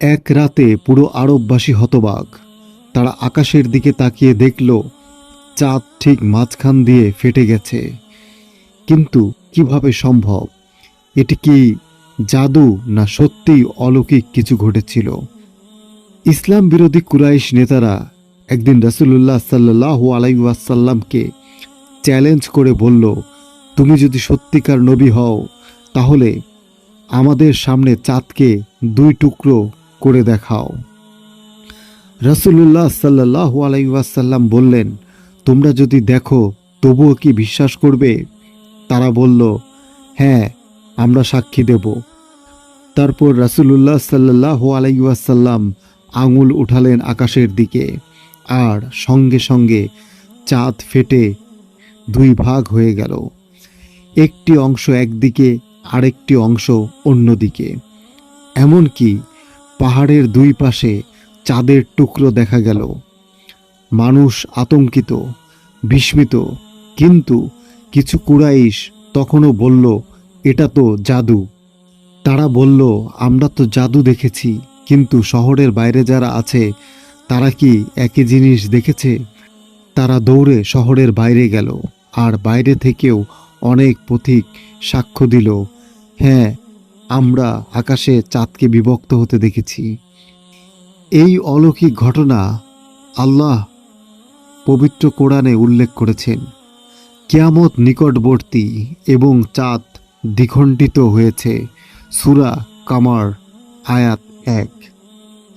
এক রাতে পুরো আরববাসী হতবাক। তারা আকাশের দিকে তাকিয়ে দেখল চাঁদ ঠিক মাঝখান দিয়ে ফেটে গেছে। কিন্তু কিভাবে সম্ভব? এটি কি জাদু, না সত্যিই অলৌকিক কিছু ঘটেছিল? ইসলাম বিরোধী কুরাইশ নেতারা একদিন রাসূলুল্লাহ সাল্লাল্লাহু আলাইহি ওয়াসাল্লামকে চ্যালেঞ্জ করে বলল, তুমি যদি সত্যিকার নবী হও তাহলে আমাদের সামনে চাঁদকে দুই টুকরো করে দেখাও। রাসূলুল্লাহ সাল্লাল্লাহু আলাইহি ওয়াসাল্লাম বললেন, তোমরা যদি দেখো তবুও কি বিশ্বাস করবে? তারা বলল, হ্যাঁ, আমরা সাক্ষী দেব। তারপর রাসূলুল্লাহ সাল্লাল্লাহু আলাইহি ওয়াসাল্লাম আঙুল উঠালেন আকাশের দিকে, আর সঙ্গে সঙ্গে চাঁদ ফেটে দুই ভাগ হয়ে গেল। একটি অংশ একদিকে, আরেকটি অংশ অন্যদিকে। এমনকি পাহাড়ের দুই পাশে চাঁদের টুকরো দেখা গেল। মানুষ আতঙ্কিত, বিস্মিত, কিন্তু কিছু কুরাইশ তখনও বলল, এটা তো জাদু। তারা বলল, আমরা তো জাদু দেখেছি, কিন্তু শহরের বাইরে যারা আছে তারা কি একই জিনিস দেখেছে? তারা দৌড়ে শহরের বাইরে গেল, আর বাইরে থেকেও অনেক পথিক সাক্ষ্য দিল, হ্যাঁ, আমরা আকাশে চাঁদকে বিভক্ত হতে দেখেছি। এই অলৌকিক ঘটনা আল্লাহ পবিত্র কোরআনে উল্লেখ করেছেন। কিয়ামত নিকটবর্তী এবং চাঁদ দ্বিখণ্ডিত হয়েছে। সূরা কামার আয়াত 1।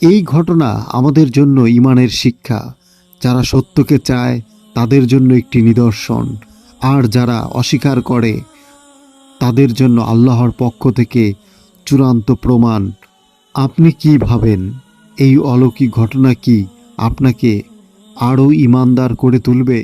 এই ঘটনা আমাদের জন্য ঈমানের শিক্ষা। যারা সত্যকে চায় তাদের জন্য একটি নিদর্শন, আর যারা অস্বীকার করে তাদের জন্য আল্লাহর পক্ষ থেকে চূড়ান্ত প্রমাণ। আপনি কি ভাবেন, এই অলৌকিক ঘটনা কি আপনাকে আরও ঈমানদার করে তুলবে?